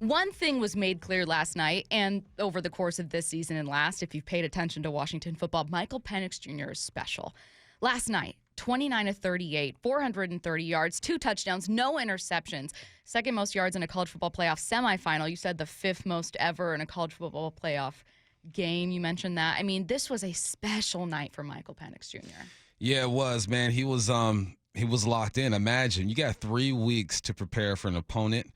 One thing was made clear last night and over the course of this season and last, if you've paid attention to Washington football, Michael Penix Jr. is special. Last night, 29 of 38, 430 yards, 2 touchdowns, no interceptions. Second most yards in a college football playoff semifinal. You said the 5th most ever in a college football playoff game. You mentioned that. I mean, this was a special night for Michael Penix Jr. Yeah, it was, man. He was locked in. Imagine, you got 3 weeks to prepare for an opponent.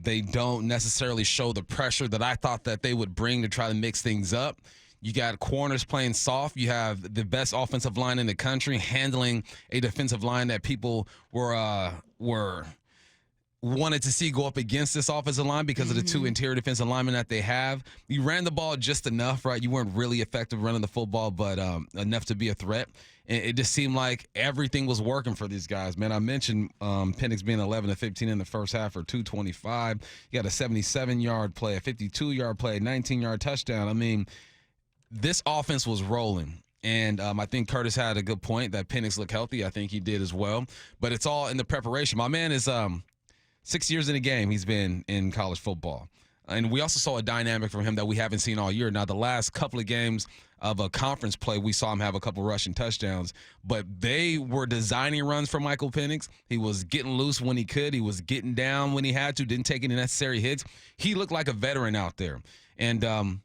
They don't necessarily show the pressure that I thought that they would bring to try to mix things up. You got corners playing soft. You have the best offensive line in the country handling a defensive line that people were wanted to see go up against this offensive line because of the 2 interior defensive linemen that they have. You ran the ball just enough, right? You weren't really effective running the football, but enough to be a threat. And it just seemed like everything was working for these guys, man. I mentioned Penix being 11 of 15 in the first half for 225. You got a 77-yard play, a 52-yard play, a 19-yard touchdown. I mean, this offense was rolling. And I think Curtis had a good point that Penix looked healthy. I think he did as well. But it's all in the preparation. My man is 6 years in the game he's been in college football. And we also saw a dynamic from him that we haven't seen all year. Now, the last couple of games of a conference play, we saw him have a couple rushing touchdowns. But they were designing runs for Michael Penix. He was getting loose when he could. He was getting down when he had to, didn't take any necessary hits. He looked like a veteran out there. And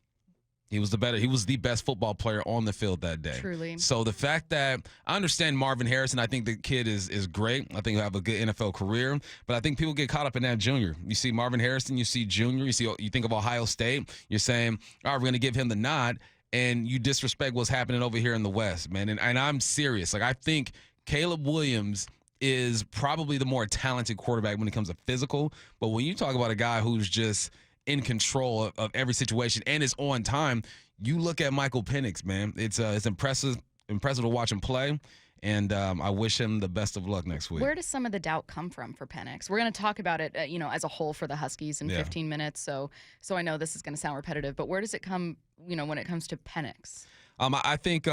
he was the best football player on the field that day. Truly. So the fact that I understand Marvin Harrison, I think the kid is great. I think he'll have a good NFL career. But I think people get caught up in that junior. You see Marvin Harrison, you see junior, you think of Ohio State. You're saying, all right, we're going to give him the nod. And you disrespect what's happening over here in the West, man. And I'm serious. Like, I think Caleb Williams is probably the more talented quarterback when it comes to physical. But when you talk about a guy who's just in control of every situation and is on time, you look at Michael Penix, man. It's impressive to watch him play. And I wish him the best of luck next week. Where does some of the doubt come from for Penix? We're going to talk about it, as a whole for the Huskies in 15 minutes. So I know this is going to sound repetitive, but where does it come, when it comes to Penix? I think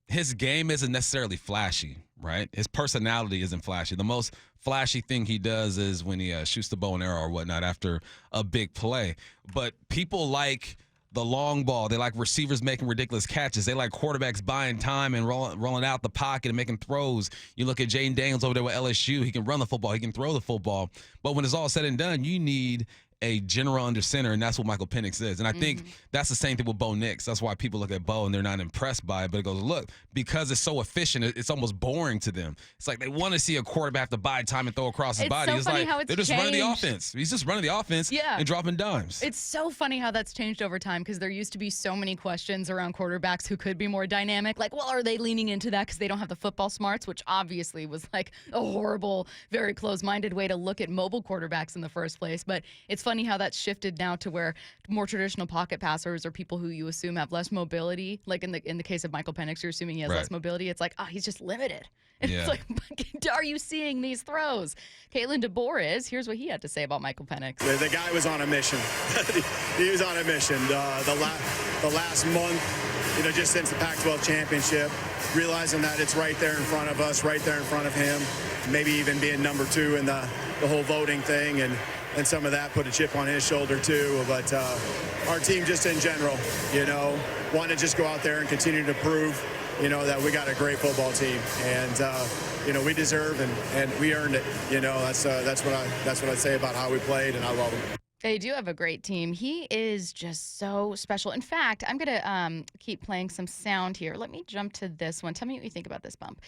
his game isn't necessarily flashy, right? His personality isn't flashy. The most flashy thing he does is when he shoots the bow and arrow or whatnot after a big play. But people like the long ball. They like receivers making ridiculous catches. They like quarterbacks buying time and rolling out the pocket and making throws. You look at Jaden Daniels over there with LSU. He can run the football. He can throw the football. But when it's all said and done, you need a general under center, and that's what Michael Penix is. And I think that's the same thing with Bo Nix. That's why people look at Bo and they're not impressed by it. But it goes, look, because it's so efficient, it's almost boring to them. It's like they want to see a quarterback have to buy time and throw across his body. So it's funny like how it's they're just running the changed. offense. He's just running the offense and dropping dimes. It's so funny how that's changed over time because there used to be so many questions around quarterbacks who could be more dynamic. Like, well, are they leaning into that because they don't have the football smarts, which obviously was like a horrible, very close-minded way to look at mobile quarterbacks in the first place. But it's funny how that's shifted now to where more traditional pocket passers or people who you assume have less mobility, like in the case of Michael Penix, you're assuming he has less mobility. It's like, he's just limited. And it's like, are you seeing these throws? Caitlin DeBoer here's what he had to say about Michael Penix. The guy was on a mission. He was on a mission. The last month, just since the Pac-12 championship, realizing that it's right there in front of us, right there in front of him, maybe even being number 2 in the whole voting thing, and some of that put a chip on his shoulder too. But our team just in general, want to just go out there and continue to prove, that we got a great football team, and we deserve and we earned it. That's what I say about how we played, and I love him. They do have a great team. He is just so special. In fact, I'm going to keep playing some sound here. Let me jump to this one. Tell me what you think about this bump.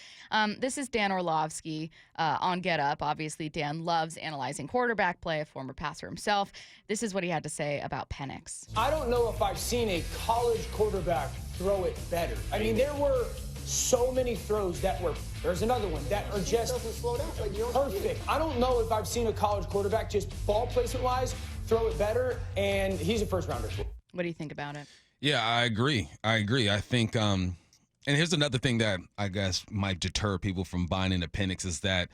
This is Dan Orlovsky on Get Up. Obviously, Dan loves analyzing quarterback play, a former passer himself. This is what he had to say about Penix. I don't know if I've seen a college quarterback throw it better. I mean, there were so many throws there's another one, that are just perfect. I don't know if I've seen a college quarterback just ball placement-wise throw it better, and he's a first-rounder. What do you think about it? Yeah, I agree. I think, and here's another thing that I guess might deter people from buying into Penix is that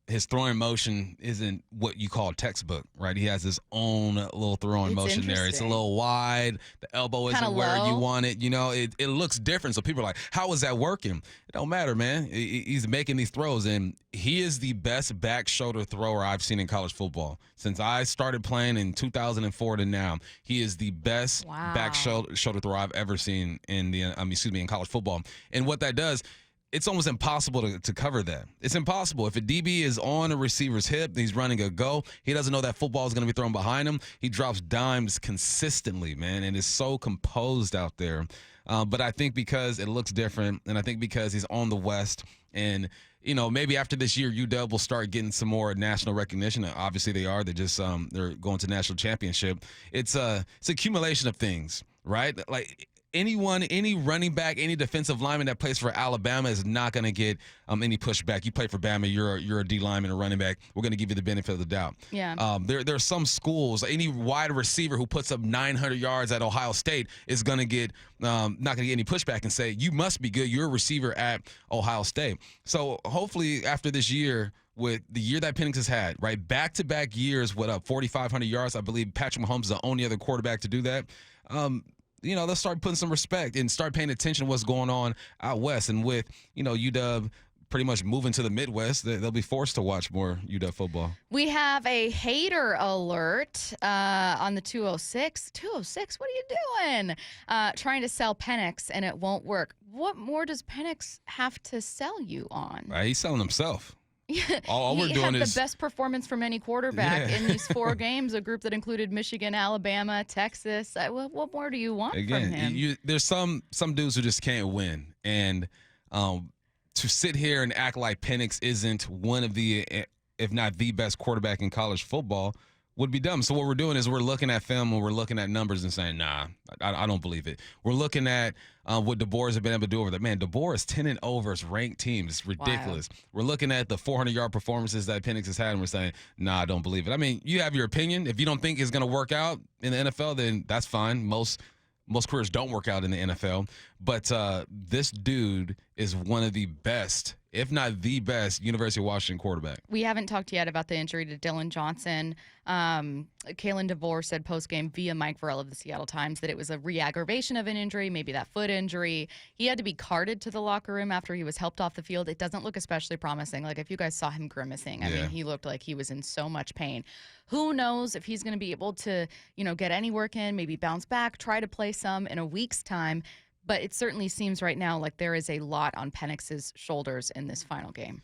his throwing motion isn't what you call textbook, right? He has his own little throwing It's motion there. It's a interesting. little wide. The elbow Kinda isn't where you low. want it. You know, it looks different. So people are like, how is that working? It don't matter, man. He's making these throws, and he is the best back shoulder thrower I've seen in college football. Since I started playing in 2004 to now, he is the best back Wow. shoulder thrower I've ever seen in in college football. And what that does, it's almost impossible to cover that. It's impossible. If a DB is on a receiver's hip, he's running a go, he doesn't know that football is going to be thrown behind him. He drops dimes consistently, man, and is so composed out there. But I think because it looks different, and I think because he's on the West, and maybe after this year, UW will start getting some more national recognition. Obviously, they are. They're going to national championship. It's accumulation of things, right? Like any running back, any defensive lineman that plays for Alabama is not going to get any pushback. You play for Bama, you're a D lineman, a running back. We're going to give you the benefit of the doubt. Yeah. There are some schools, any wide receiver who puts up 900 yards at Ohio State is going to get not going to get any pushback and say, you must be good. You're a receiver at Ohio State. So hopefully after this year, with the year that Penix has had, right, back-to-back years with 4,500 yards, I believe Patrick Mahomes is the only other quarterback to do that. Let's start putting some respect and start paying attention to what's going on out west. And with, UW pretty much moving to the Midwest, they'll be forced to watch more UW football. We have a hater alert on the 206. 206, what are you doing? Trying to sell Penix, and it won't work. What more does Penix have to sell you on? Right, he's selling himself. All we're He doing had is the best performance from any quarterback in these 4 games, a group that included Michigan, Alabama, Texas. What more do you want from him? Again, there's some dudes who just can't win, and to sit here and act like Penix isn't one of the, if not the best quarterback in college football, would be dumb. So what we're doing is we're looking at film and we're looking at numbers and saying, nah, I don't believe it. We're looking at what DeBoer has been able to do over there. Man, DeBoer is 10-0 versus ranked teams. It's ridiculous. Wow. We're looking at the 400-yard performances that Penix has had, and we're saying, nah, I don't believe it. I mean, you have your opinion. If you don't think it's going to work out in the NFL, then that's fine. Most careers don't work out in the NFL. But this dude is one of the best, if not the best, University of Washington quarterback. We haven't talked yet about the injury to Dylan Johnson. Kalen DeVore said post-game via Mike Varell of the Seattle Times that it was a re-aggravation of an injury, maybe that foot injury. He had to be carted to the locker room after he was helped off the field. It doesn't look especially promising. Like, if you guys saw him grimacing, I mean, he looked like he was in so much pain. Who knows if he's going to be able to, get any work in, maybe bounce back, try to play some in a week's time. But it certainly seems right now like there is a lot on Penix's shoulders in this final game.